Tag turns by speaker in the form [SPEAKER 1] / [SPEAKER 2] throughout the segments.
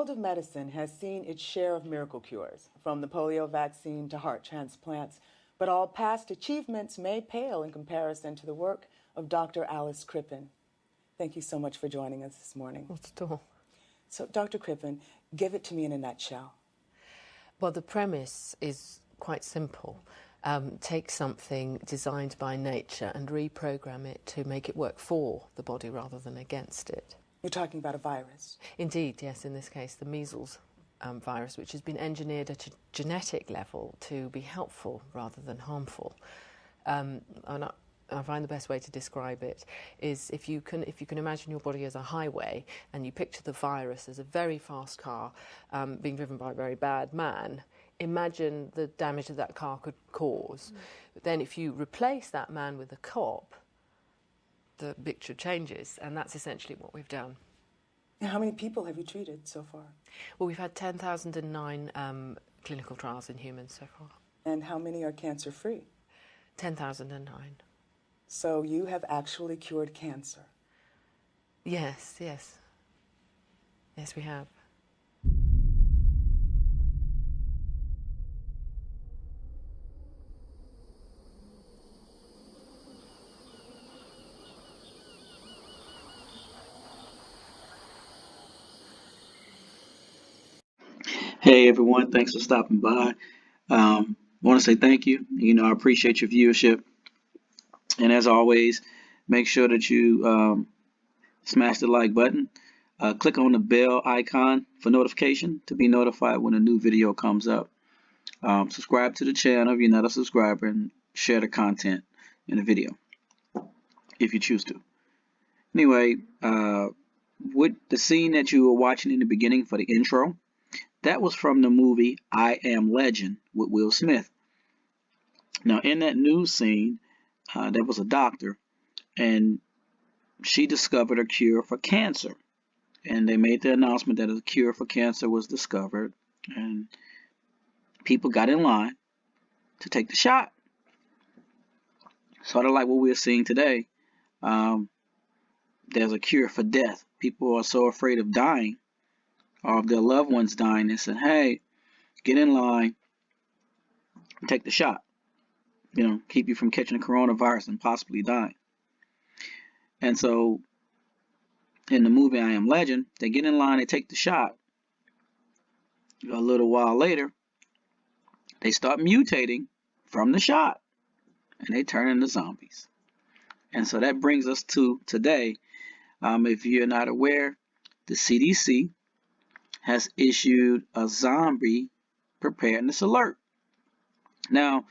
[SPEAKER 1] world of medicine has seen its share of miracle cures, from the polio vaccine to heart transplants, but all past achievements may pale in comparison to the work of Dr. Alice Crippen. Thank you so much for joining us this morning.
[SPEAKER 2] Not at all.
[SPEAKER 1] So, Dr. Crippen, give it to me in a nutshell.
[SPEAKER 2] Well, the premise is quite simple. Take something designed by nature and reprogram it to make it work for the body rather than against it.
[SPEAKER 1] You're talking about a virus?
[SPEAKER 2] Indeed, yes, in this case the measles virus, which has been engineered at a genetic level to be helpful rather than harmful. And I find the best way to describe it is if you can imagine your body as a highway and you picture the virus as a very fast car being driven by a very bad man, imagine the damage that car could cause. But then if you replace that man with a cop, the picture changes, and that's essentially what we've done.
[SPEAKER 1] How many people have you treated so far?
[SPEAKER 2] Well, we've had 10,009 clinical trials in humans so far.
[SPEAKER 1] And how many are cancer-free?
[SPEAKER 2] 10,009.
[SPEAKER 1] So you have actually cured cancer?
[SPEAKER 2] Yes, yes. Yes, we have.
[SPEAKER 3] Hey everyone, thanks for stopping by. I want to say thank you. I appreciate your viewership. And as always, make sure that you smash the like button. Click on the bell icon for notification to be notified when a new video comes up. Subscribe to the channel if you're not a subscriber, and share the content in the video if you choose to. Anyway, with the scene that you were watching in the beginning for the intro, that was from the movie I Am Legend with Will Smith. Now, in that news scene, there was a doctor, and she discovered a cure for cancer. And they made the announcement that a cure for cancer was discovered, and people got in line to take the shot. Sort of like what we're seeing today. There's a cure for death. People are so afraid of dying, or of their loved ones dying, they said, hey, get in line and take the shot. Keep you from catching the coronavirus and possibly dying. And so in the movie I Am Legend, they get in line, they take the shot. A little while later, they start mutating from the shot, and they turn into zombies. And so that brings us to today. If you're not aware, the CDC has issued a zombie preparedness alert. Now,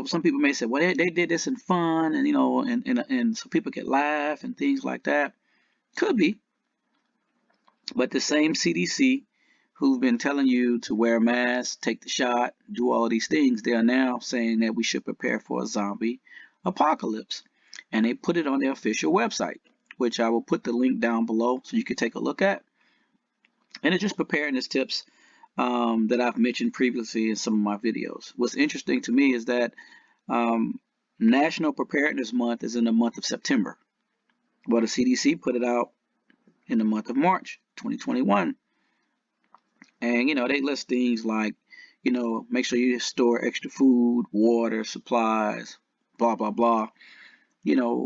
[SPEAKER 3] some people may say, well, they did this in fun, and and so people could laugh and things like that. Could be. But the same CDC who've been telling you to wear a mask, take the shot, do all of these things, they are now saying that we should prepare for a zombie apocalypse. And they put it on their official website, which I will put the link down below so you can take a look at. And it's just preparedness tips that I've mentioned previously in some of my videos. What's interesting to me is that National Preparedness Month is in the month of September. Well, the CDC put it out in the month of March 2021. And, they list things like, make sure you store extra food, water, supplies, blah, blah, blah,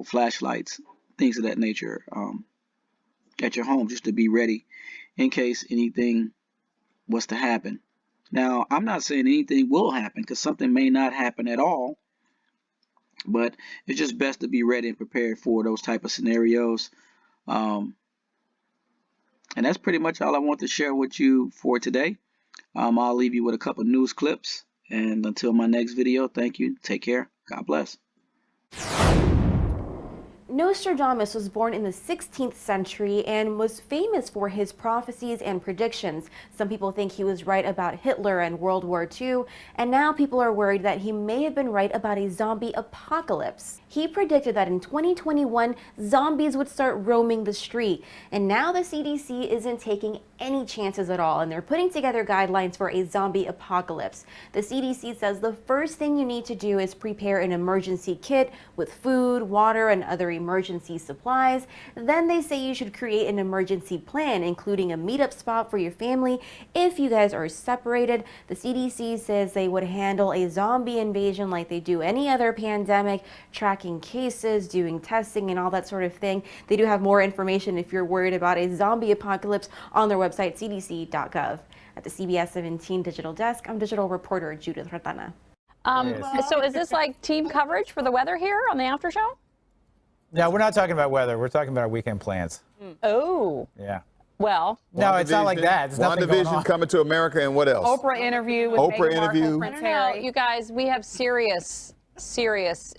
[SPEAKER 3] flashlights, things of that nature at your home just to be ready in case anything was to happen. Now, I'm not saying anything will happen because something may not happen at all, but it's just best to be ready and prepared for those type of scenarios. And that's pretty much all I want to share with you for today. I'll leave you with a couple news clips, and until my next video, thank you. Take care. God bless.
[SPEAKER 4] Nostradamus was born in the 16th century and was famous for his prophecies and predictions. Some people think he was right about Hitler and World War II, and now people are worried that he may have been right about a zombie apocalypse. He predicted that in 2021, zombies would start roaming the street, and now the CDC isn't taking any chances at all, and they're putting together guidelines for a zombie apocalypse. The CDC says the first thing you need to do is prepare an emergency kit with food, water, and other emergency supplies. Then they say you should create an emergency plan, including a meetup spot for your family if you guys are separated. The CDC says they would handle a zombie invasion like they do any other pandemic, tracking cases, doing testing, and all that sort of thing. They do have more information if you're worried about a zombie apocalypse on their website, cdc.gov. At the CBS 17 Digital Desk, I'm digital reporter Judith Ratana.
[SPEAKER 5] So is this like team coverage for the weather here on the after show?
[SPEAKER 6] No, we're not talking about weather. We're talking about our weekend plans.
[SPEAKER 5] Oh.
[SPEAKER 6] Yeah.
[SPEAKER 5] Well.
[SPEAKER 6] No, it's not like that. There's nothing going on.
[SPEAKER 7] WandaVision coming to America, and what else?
[SPEAKER 8] Oprah interview with
[SPEAKER 7] Oprah
[SPEAKER 8] Meghan Markle,
[SPEAKER 7] interview.
[SPEAKER 8] Prince
[SPEAKER 5] No,
[SPEAKER 8] Harry.
[SPEAKER 5] you guys, we have serious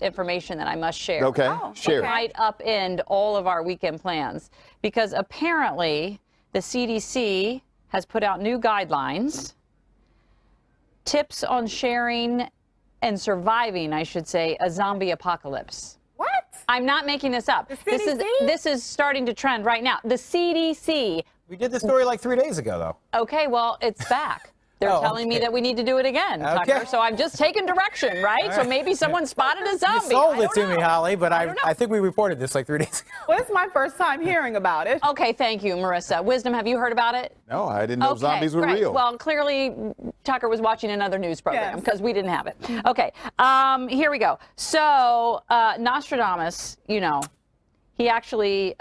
[SPEAKER 5] information that I must share.
[SPEAKER 7] Okay, share
[SPEAKER 5] It
[SPEAKER 7] it.
[SPEAKER 5] might upend all of our weekend plans because apparently the CDC has put out new guidelines, tips on sharing and surviving, I should say, a zombie apocalypse.
[SPEAKER 8] What?
[SPEAKER 5] I'm not making this up.
[SPEAKER 8] The CDC?
[SPEAKER 5] This is starting to trend right now. The CDC.
[SPEAKER 6] We did the story like 3 days ago, though.
[SPEAKER 5] Okay, well, it's back. They're telling me that we need to do it again, Tucker. So I'm just taking direction, right? So maybe someone spotted a zombie.
[SPEAKER 6] You sold it to me, Holly, but I think we reported this like 3 days ago.
[SPEAKER 8] Well, it's my first time hearing about it.
[SPEAKER 5] Okay, thank you, Marissa. Wisdom, have you heard about it?
[SPEAKER 7] No, I didn't know zombies were
[SPEAKER 5] great.
[SPEAKER 7] real.
[SPEAKER 5] Well, clearly Tucker was watching another news program because we didn't have it. Okay, here we go. So Nostradamus, you know, he actually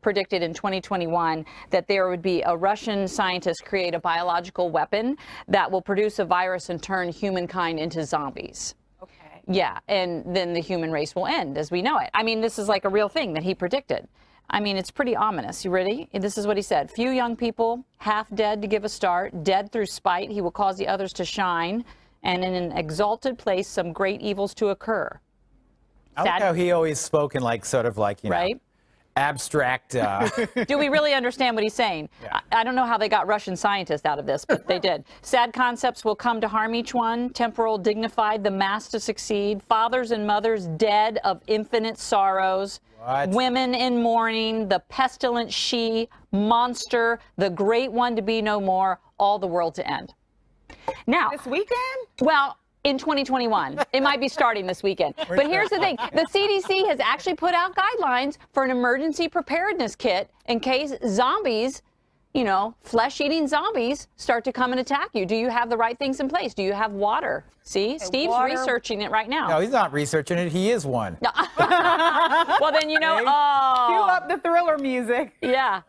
[SPEAKER 5] predicted in 2021 that there would be a Russian scientist create a biological weapon that will produce a virus and turn humankind into zombies.
[SPEAKER 8] Okay.
[SPEAKER 5] Yeah, and then the human race will end as we know it. I mean, this is like a real thing that he predicted. I mean, it's pretty ominous. You ready? This is what he said. Few young people, half dead to give a start, dead through spite. He will cause the others to shine, and in an exalted place, some great evils to occur.
[SPEAKER 6] I like how he always spoke in like sort of like, you know,
[SPEAKER 5] Right?
[SPEAKER 6] abstract.
[SPEAKER 5] Do we really understand what he's saying?
[SPEAKER 6] Yeah.
[SPEAKER 5] I don't know how they got Russian scientists out of this, but they did. Sad concepts will come to harm each one. Temporal, dignified, the mass to succeed. Fathers and mothers dead of infinite sorrows.
[SPEAKER 6] What?
[SPEAKER 5] Women in mourning. The pestilent she. Monster. The great one to be no more. All the world to end. Now,
[SPEAKER 8] This weekend?
[SPEAKER 5] well, in 2021. It might be starting this weekend. But here's the thing. The CDC has actually put out guidelines for an emergency preparedness kit in case zombies, you know, flesh-eating zombies start to come and attack you. Do you have the right things in place? Do you have water? See, Steve's
[SPEAKER 8] water.
[SPEAKER 5] researching it right now.
[SPEAKER 6] No, he's not researching it. He is one.
[SPEAKER 5] Well, then, you know,
[SPEAKER 8] Cue
[SPEAKER 5] oh,
[SPEAKER 8] up the Thriller music.
[SPEAKER 5] yeah.